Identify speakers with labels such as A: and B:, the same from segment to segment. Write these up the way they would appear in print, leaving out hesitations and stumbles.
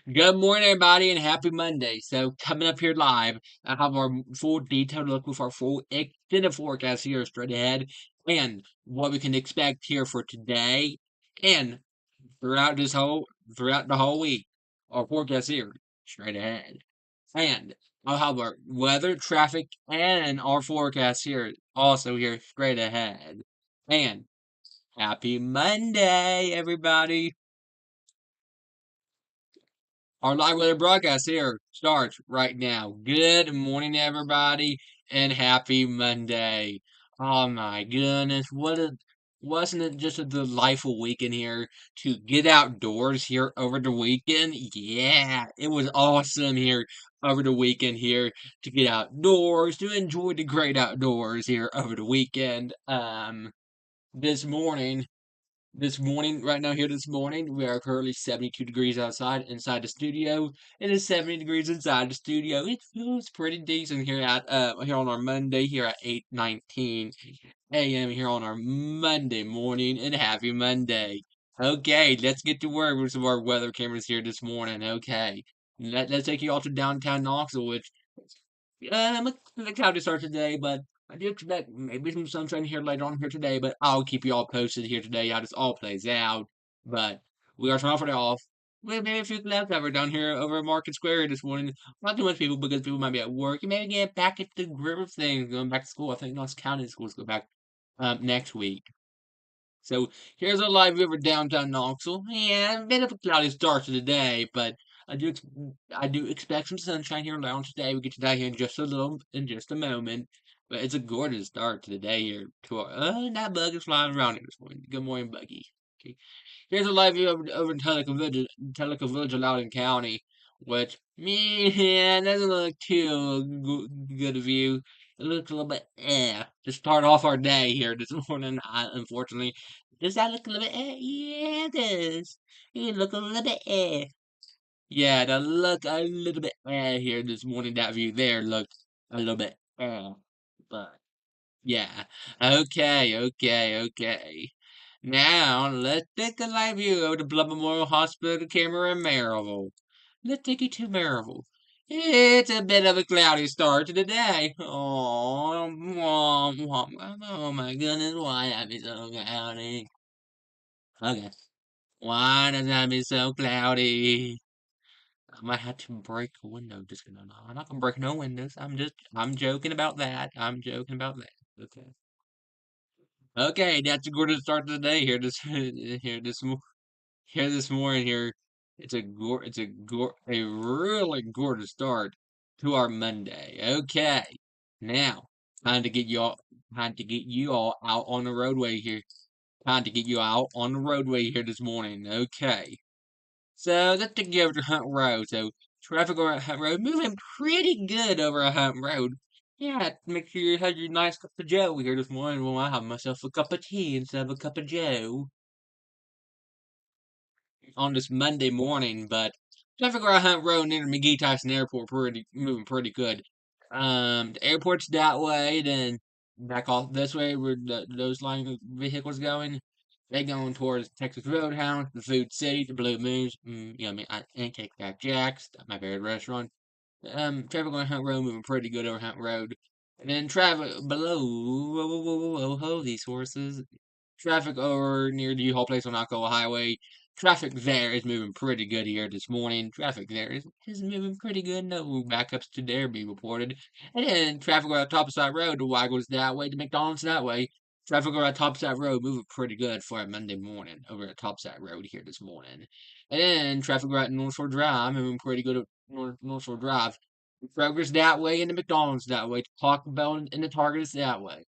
A: Good morning, everybody, and happy Monday. So, coming up here live, I have our full detailed look with our full extended forecast here straight ahead and what we can expect here for today and throughout the whole week. Our forecast here straight ahead. And I'll have our weather, traffic, and our forecast here also here straight ahead. And happy Monday, everybody. Our live weather broadcast here starts right now. Good morning, everybody, and happy Monday. Oh my goodness, wasn't it just a delightful weekend here to get outdoors here over the weekend? Yeah, it was awesome here over the weekend here to get outdoors, to enjoy the great outdoors here over the weekend. This morning. Right now, here this morning, we are currently 72 degrees outside, inside the studio. It is 70 degrees inside the studio. It feels pretty decent here on our Monday, here at 8:19 a.m. here on our Monday morning, and happy Monday. Okay, let's get to work with some of our weather cameras here this morning. Okay, let's take you all to downtown Knoxville, which the cloudy start today, but I do expect maybe some sunshine here later on here today, but I'll keep you all posted here today how this all plays out. But we are trying for it off. We have maybe a few cloud cover down here over Market Square this morning. Not too much people because people might be at work. You maybe get back at the grip of things, going back to school. I think Knox County schools go back next week. So here's a live view over downtown Knoxville. Yeah, a bit of a cloudy start to the day, but I do expect some sunshine here around today. We get to that here in just a little, in just a moment. But it's a gorgeous start to the day here. That bug is flying around here this morning. Good morning, Buggy. Okay. Here's a live view over in Tellico Village, Loudoun County, which, man, doesn't look too good a view. It looks a little bit to start off our day here this morning, unfortunately. Does that look a little bit Yeah, it does. It look a little bit Yeah, that look a little bit here this morning. That view there looked a little bit but yeah. Okay. Now, let's take a live view of the Blood Memorial Hospital camera in Maryville. Let's take you to Maryville. It's a bit of a cloudy start to the day. Oh my goodness, why that be so cloudy? Okay, why does that be so cloudy? I might have to break a window. Just gonna, no, I'm not gonna break no windows. I'm joking about that. I'm joking about that. Okay. Okay, that's a good start to the day here. Here this morning here. A really gorgeous start to our Monday. Okay, now time to get you all out on the roadway here. Time to get you out on the roadway here this morning. Okay, so let's take you over to Hunt Road. So traffic over at Hunt Road moving pretty good over at Hunt Road. Yeah, make sure you have your nice cup of Joe here this morning. Well, I have myself a cup of tea instead of a cup of Joe on this Monday morning, but traffic around Hunt Road near McGee Tyson Airport moving pretty good. The airport's that way, then back off this way where those line of vehicles going. They going towards Texas Roadhouse, the Food City, the Blue Moons, and Cake Back Jack's, my favorite restaurant. Traffic on Hunt Road moving pretty good over Hunt Road. And then traffic below, these horses. Traffic over near the U-Haul place on Alcoa Highway. Traffic there is moving pretty good here this morning. Traffic there is moving pretty good. No backups to there be reported. And then traffic around Topside Road, the Waggles that way, the McDonald's that way. Traffic around Topside Road moving pretty good for a Monday morning over at Topside Road here this morning. And then traffic around North Shore Drive moving pretty good at North Shore Drive. Kroger's that way and the McDonald's that way. Taco Bell and the Target is that way.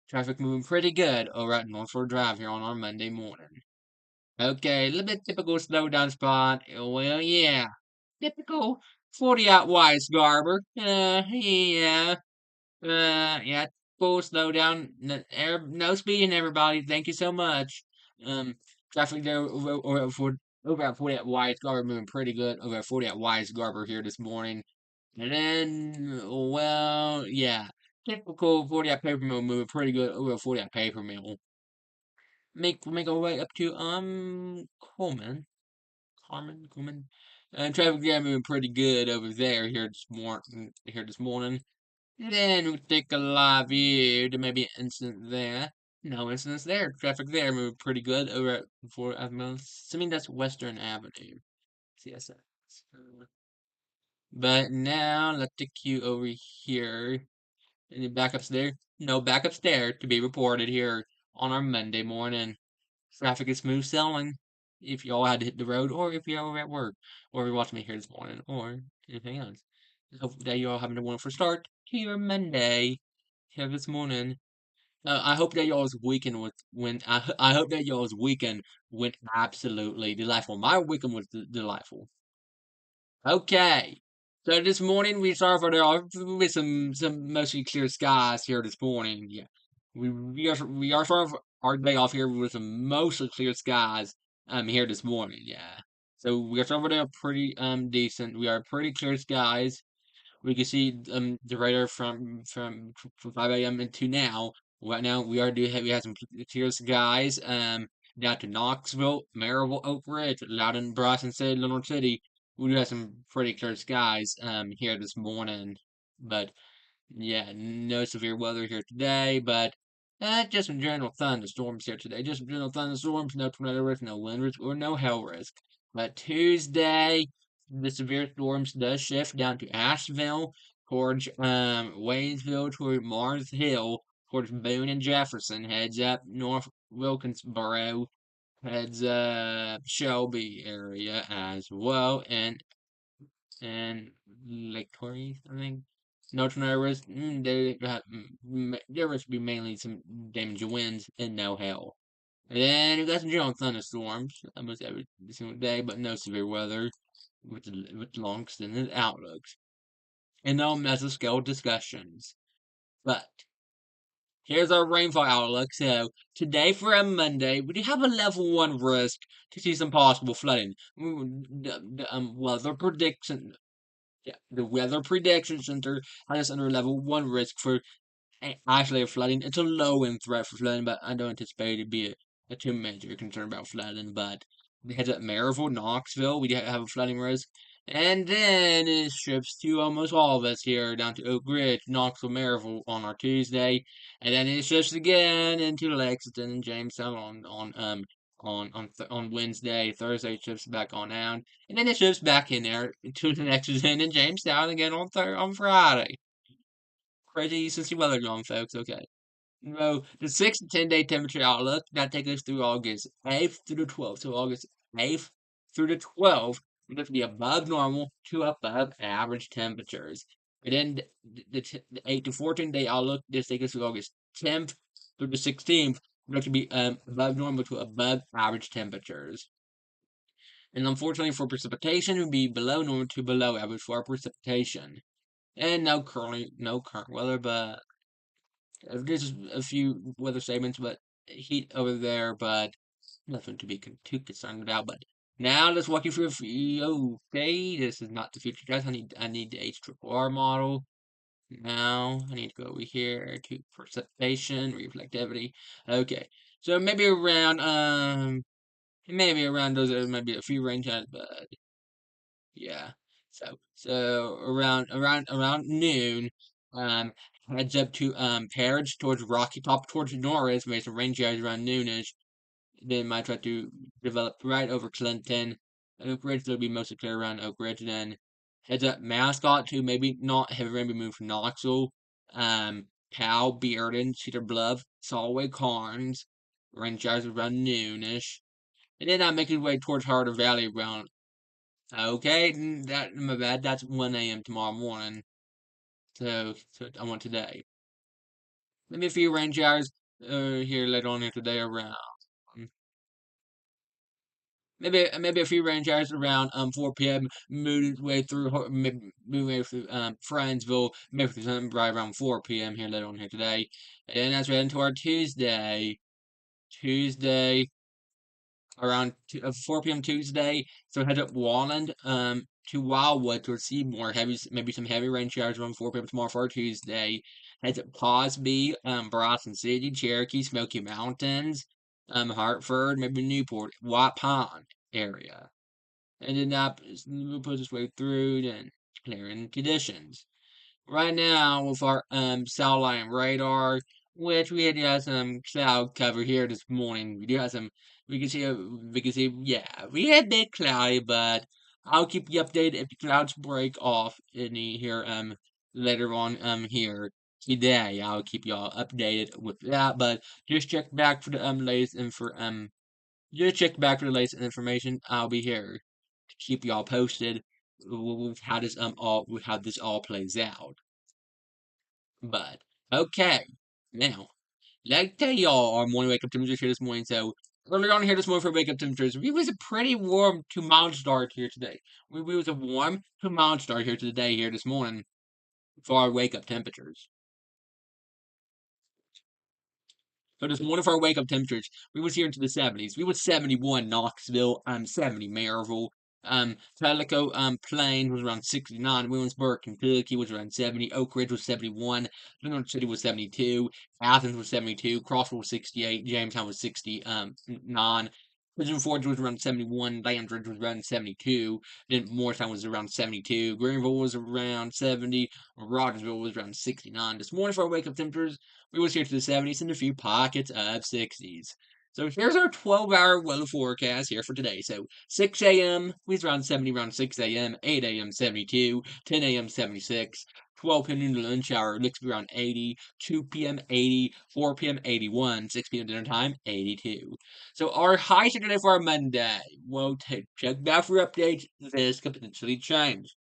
A: Traffic moving pretty good over at North Shore Drive here on our Monday morning. Okay, a little bit typical slowdown spot. Well, yeah. Typical 40 out wise Garber. Yeah. Yeah, full slowdown. No speeding, everybody. Thank you so much. Um, Traffic there over at 40 at Wise Garber moving pretty good. Over at 40 at Wise Garber here this morning. And then, well, yeah. Typical 40 at Paper Mill moving pretty good over at 40 at Paper Mill. Make our way up to Coleman. Coleman. And traffic jam moving pretty good over there here this morning. Then we take a live view. There may be an incident there. No incidents there. Traffic there moving pretty good over at before I'm assuming that's Western Avenue. CSX. But now let's take you over here. Any backups there? No backups there to be reported here on our Monday morning. Traffic is smooth sailing. If y'all had to hit the road, or if you're at work, or you're watching me here this morning, or anything else. Hope that you all having a wonderful start to your Monday here this morning. I hope that y'all's weekend I hope that y'all's weekend went absolutely delightful. My weekend was delightful. Okay. So this morning we started off with some mostly clear skies here this morning. Yeah. We are starting our day off here with some mostly clear skies here this morning. Yeah. So we are starting off pretty decent. We are pretty clear skies. We can see the radar from 5 a.m. into now. Right now we have some clear skies down to Knoxville, Maryville, Oak Ridge, Loudon, Bryson City, Little City. We do have some pretty clear skies here this morning, but yeah, no severe weather here today, but just some general thunderstorms here today. Just general thunderstorms, no tornado risk, no wind risk, or no hail risk. But Tuesday, the severe storms does shift down to Asheville, towards Waynesville, toward Mars Hill, towards Boone and Jefferson, heads up North Wilkinsboro, heads Shelby area as well, and Lake Torrey, I think. No tornado risk. There must be mainly some damage winds and no hail. And then we got some general thunderstorms almost every single day, but no severe weather with long extended outlooks. And no mesoscale discussions. But here's our rainfall outlook. So today for a Monday, we do have a level 1 risk to see some possible flooding. Weather prediction Yeah, the Weather Prediction Center has us under level 1 risk for isolated flooding. It's a low end threat for flooding, but I don't anticipate it to be a too major concern about flooding. But we head up Maryville, Knoxville, we have a flooding risk. And then it shifts to almost all of us here down to Oak Ridge, Knoxville, Maryville on our Tuesday. And then it shifts again into Lexington and Jamestown on Wednesday. Thursday it shifts back on out. And then it shifts back in there to the Lexington and Jamestown again on Friday. Crazy since weather gone, folks. Okay. No, the 6 to 10 day temperature outlook that takes us through August 8th through the 12th. So August 8th through the 12th, we're going to be above normal to above average temperatures. And then the 8 to 14 day outlook, this takes us through August 10th through the 16th. We're going to be above normal to above average temperatures. And unfortunately for precipitation, it would be below normal to below average for our precipitation. And no current weather, but there's a few weather statements, but heat over there, but nothing to be too concerned about. But now let's walk you through a few. Okay, this is not the future, guys. I need the HRRR model. Now I need to go over here to precipitation, reflectivity. Okay, so maybe around those might be a few range times, but yeah. So around noon, um, heads up to Parrish towards Rocky Top towards Norris, made some rain showers around noonish. Then might try to develop right over Clinton. Oak Ridge will be mostly clear around Oak Ridge. Then heads up Mascot to maybe not heavy rain be moved from Knoxville. Powell, Bearden, Cedar Bluff, Solway, Carnes. Rain showers around noonish. And then I make his way towards Harder Valley around. Okay, my bad. That's 1 a.m. tomorrow morning. So I want today. Maybe a few rain showers here later on here today around. Maybe a few rain showers around 4 p.m. Moving way through moving way through Friendsville, maybe through something right around 4 p.m. here later on here today. And that's right into our Tuesday. Tuesday around 4 p.m. Tuesday. So head up Walland to Wildwood towards Seymour. Maybe some heavy rain showers around 4 p.m. tomorrow for Tuesday. Heads up Cosby, Boston City, Cherokee, Smoky Mountains, Hartford, maybe Newport, White Pond area. and did not push its way through then clearing conditions. Right now, with our satellite radar, which we had some cloud cover here this morning. We do have some. We can see. Yeah, we had a bit cloudy, but I'll keep you updated if the clouds break off any here later on here today. I'll keep y'all updated with that. But just check back for the latest info. Just check back for the latest information. I'll be here to keep y'all posted with how this all plays out. But okay, now let's tell y'all our morning wake up temperatures here this morning. So earlier on here this morning for wake up temperatures, we was a pretty warm to mild start here today. We was a warm to mild start here to the day here this morning for our wake up temperatures. So this morning for our wake up temperatures, we was here into the 70s. We was 71 Knoxville, 70 Maryville, Pelico, Plain was around 69. Williamsburg, Kentucky was around 70. Oak Ridge was 71. New City was 72. Athens was 72. Crossville was 68. Jamestown was 69. Pigeon Forge was around 71. Landridge was around 72. Then Morristown was around 72. Greenville was around 70. Rogersville was around 69. This morning for our wake up temperatures, we was here to the 70s and a few pockets of 60s. So here's our 12-hour weather forecast here for today. So 6 a.m. we was around 70 around 6 a.m. 8 a.m. 72, 10 a.m. 76, 12 p.m. noon to lunch hour looks to be around 80, 2 p.m. 80, 4 p.m. 81, 6 p.m. dinner time 82. So our highs today for our Monday. Well, check back for updates. This could potentially change.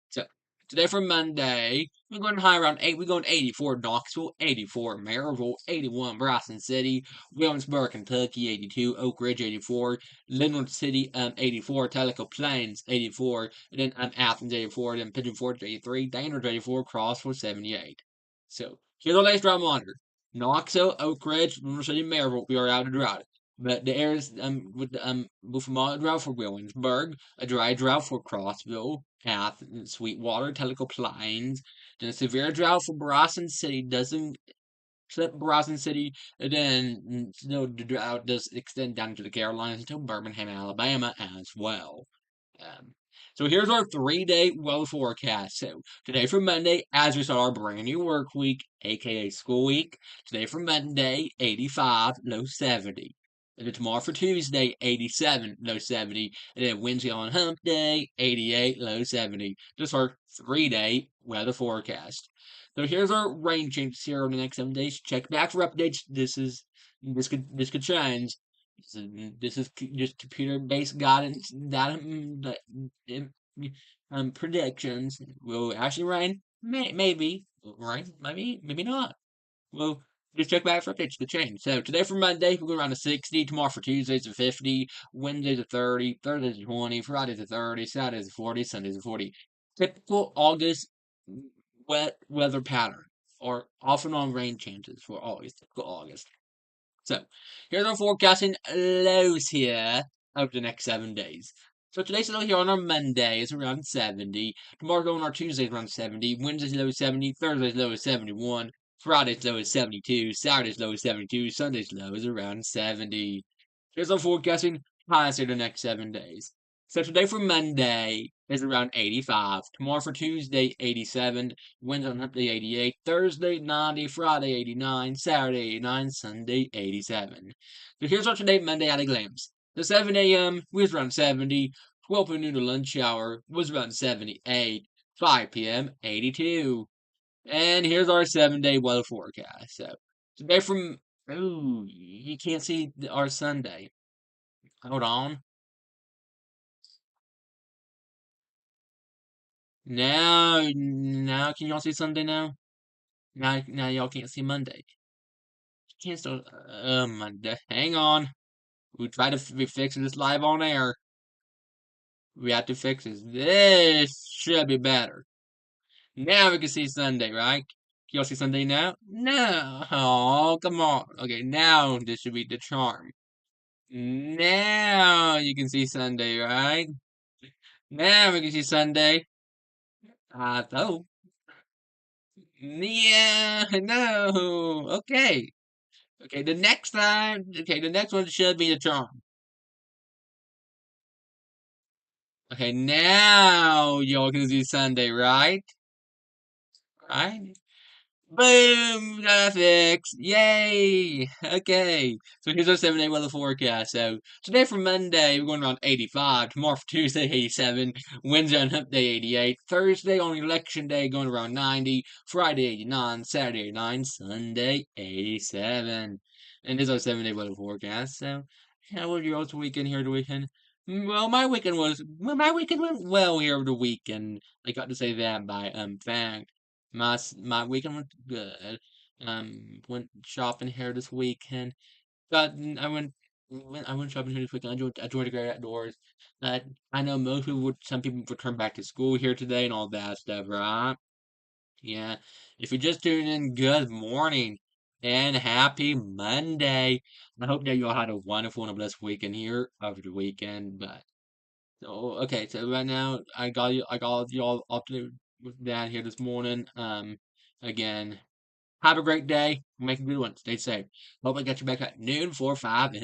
A: So today for Monday, we're going high around 8. We're going 84 Knoxville, 84 Maryville, 81 Bryson City, Williamsburg, Kentucky, 82 Oak Ridge, 84 Linwood City, 84 Tellico Plains, 84, and then Athens, 84, then Pigeon Forge, 83, Dandridge, 84, Crossville, 78. So here's the latest drought monitor. Knoxville, Oak Ridge, Linwood City, Maryville, we are out of drought. But the air is with a mild drought for Williamsburg, a dry drought for Crossville, Athens, Sweetwater, Tellico Plains, then a severe drought for Bryson City doesn't except Bryson City, and then the drought does extend down to the Carolinas until Birmingham, Alabama as well. Um, so here's our 3-day weather forecast. So today for Monday, as we start our brand new work week, aka school week. Today for Monday, 85, low 70. And then tomorrow for Tuesday, 87, low 70. And then Wednesday on Hump Day, 88, low 70. Just our 3-day weather forecast. So here's our rain changes here over the next 7 days. Check back for updates. This could change. This is just computer-based guidance that predictions. Will it actually rain? Maybe. Rain? Maybe not. Well, just check back for updates to change. So today for Monday, we're going around to 60. Tomorrow for Tuesdays to 50. Wednesdays to 30. Thursdays to 20. Fridays to 30. Saturdays to 40. Sundays to 40. Typical August wet weather pattern. Or off and on rain chances for August. Typical August. So, here's our forecasting lows here over the next 7 days. So today's low here on our Monday is around 70. Tomorrow on our Tuesday is around 70. Wednesday's low is 70. Thursday's low is 71. Friday's low is 72. Saturday's low is 72. Sunday's low is around 70. Here's our forecasting highs here the next 7 days. So today for Monday is around 85. Tomorrow for Tuesday, 87. Wednesday on Hump Day, 88. Thursday, 90. Friday, 89. Saturday, 89. Sunday, 87. So here's our today Monday at a glance. The 7 a.m. was around 70. 12 noon to lunch hour was around 78. 5 p.m. 82. And here's our 7-day weather forecast. So today from you can't see our Sunday. Hold on. Now, can y'all see Sunday now? Now, y'all can't see Monday. Can't still. Monday. Hang on. We try to be fixing this live on air. We have to fix this. This should be better. Now we can see Sunday, right? Can y'all see Sunday now? No. Oh, come on. Okay, now this should be the charm. Now you can see Sunday, right? Now we can see Sunday. Oh. Yeah, no. Okay. Okay, the next time, okay, the next one should be the charm. Okay, now y'all can do Sunday, right? Right? Boom! Got that fixed. Yay! Okay. So here's our 7-day weather forecast. So today for Monday, we're going around 85. Tomorrow for Tuesday, 87. Wednesday on Hump Day, 88. Thursday on Election Day, going around 90. Friday, 89. Saturday, 89. Sunday, 87. And this is our 7-day weather forecast. So, how was your all's weekend here the weekend? My weekend went well here over the weekend. I got to say that by fact. My weekend went good. Went shopping here this weekend. I went shopping here this weekend. I enjoyed the great outdoors. Uh, I know some people would return back to school here today and all that stuff, right? Yeah. If you're just tuning in, good morning and happy Monday. I hope that you all had a wonderful and a blessed weekend here over the weekend. But so okay, so right now I got you all up to with that here this morning. Again. Have a great day. Make a good one. Stay safe. Hope I got you back at noon, 4, 5, and